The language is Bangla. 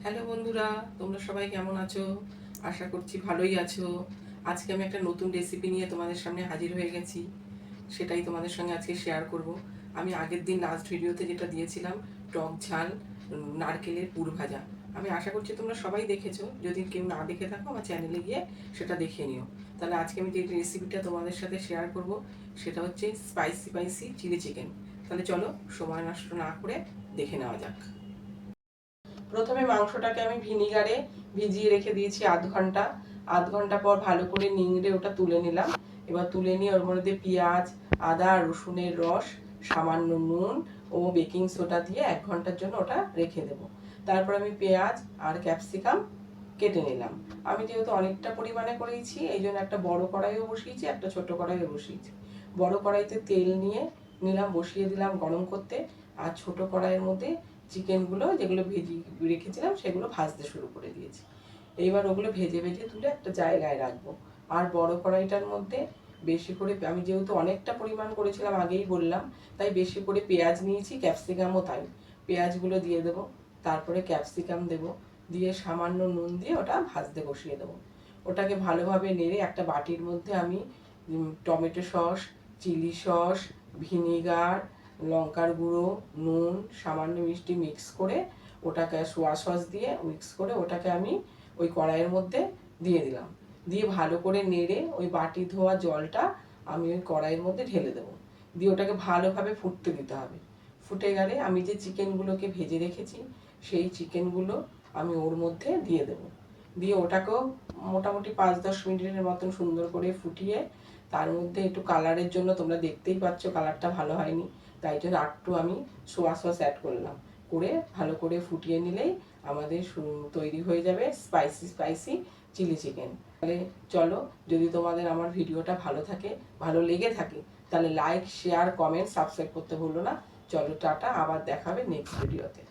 হ্যালো বন্ধুরা, তোমরা সবাই কেমন আছো? আশা করছি ভালোই আছো। আজকে আমি একটা নতুন রেসিপি নিয়ে তোমাদের সামনে হাজির হয়ে গেছি। সেটাই তোমাদের সঙ্গে আজকে শেয়ার করব। আমি আগের দিন লাস্ট ভিডিওতে যেটা দিয়েছিলাম, টক ঝাল নারকেলের পুর ভাজা। আমি আশা করছি তোমরা সবাই দেখেছো। যদি কেউ না দেখে থাকো, আমার চ্যানেলে গিয়ে সেটা দেখে নিও। তাহলে আজকে আমি যে রেসিপিটা তোমাদের সাথে শেয়ার করব, সেটা হচ্ছে স্পাইসি চিলি চিকেন। তাহলে চলো, সময় নষ্ট না করে দেখে নেওয়া যাক। প্রথমে মাংসটাকে আমি ভিনিগারে ভিজিয়ে রেখে দিয়েছি আধ ঘন্টা পর ভালো করে নিংড়ে ওটা তুলে নিলাম। এবার তুলে নিয়ে ওর মধ্যে পেঁয়াজ, আদা, রসুনের রস, সামান্য নুন ও বেকিং সোডা দিয়ে 1 ঘন্টার জন্য ওটা রেখে দেবো। তারপর আমি পেঁয়াজ আর ক্যাপসিকাম কেটে নিলাম। আমি যেহেতু অনেকটা পরিমাণে করেছি, এই জন্য একটা বড় কড়াইও বসিয়েছি, একটা ছোট কড়াইও বসিয়েছি। বড় কড়াইতে তেল নিয়ে নিলাম, বসিয়ে দিলাম গরম করতে। আর ছোট কড়াইয়ের মধ্যে চিকেনগুলো যেগুলো ভেজে রেখেছিলাম সেগুলো ভাজতে শুরু করে দিয়েছি। এইবার ওগুলো ভেজে ভেজে তুলে একটা জায়গায় রাখবো। আর বড় কড়াইটার মধ্যে বেশি করে, আমি যেহেতু অনেকটা পরিমাণ করেছিলাম আগেই বললাম, তাই বেশি করে পেঁয়াজ নিয়েছি, ক্যাপসিকামও তাই। পেঁয়াজগুলো দিয়ে দেবো, তারপরে ক্যাপসিকাম দেবো, দিয়ে সামান্য নুন দিয়ে ওটা ভাজতে বসিয়ে দেবো। ওটাকে ভালোভাবে নেড়ে একটা বাটির মধ্যে আমি tomato sauce, chilli sauce, vinegar, লঙ্কার গুঁড়ো, নুন, সামান্য মিষ্টি মিক্স করে ওটাকে সোয়া সস দিয়ে মিক্স করে ওটাকে আমি ওই কড়াইয়ের মধ্যে দিয়ে দিলাম। দিয়ে ভালো করে নেড়ে ওই বাটি ধোয়া জলটা আমি ওই কড়াইয়ের মধ্যে ঢেলে দেবো। দিয়ে ওটাকে ভালোভাবে ফুটতে দিতে হবে। ফুটে গেলে আমি যে চিকেনগুলোকে ভেজে রেখেছি সেই চিকেনগুলো আমি ওর মধ্যে দিয়ে দেবো। দিয়ে ওটাকেও মোটামুটি 5-10 মিনিটের মতন সুন্দর করে ফুটিয়ে, তার মধ্যে একটু কালারের জন্য, তোমরা দেখতেই পাচ্ছ কালারটা ভালো হয়নি, তাই জন্য একটু আমি সোয়া সস অ্যাড করলাম। করে ভালো করে ফুটিয়ে নিলেই আমাদের তৈরি হয়ে যাবে স্পাইসি চিলি চিকেন। তাহলে চলো, যদি তোমাদের আমার ভিডিওটা ভালো লেগে থাকে, তাহলে লাইক, শেয়ার, কমেন্ট, সাবস্ক্রাইব করতে ভুলো না। চলো, টাটা, আবার দেখাবে নেক্সট ভিডিওতে।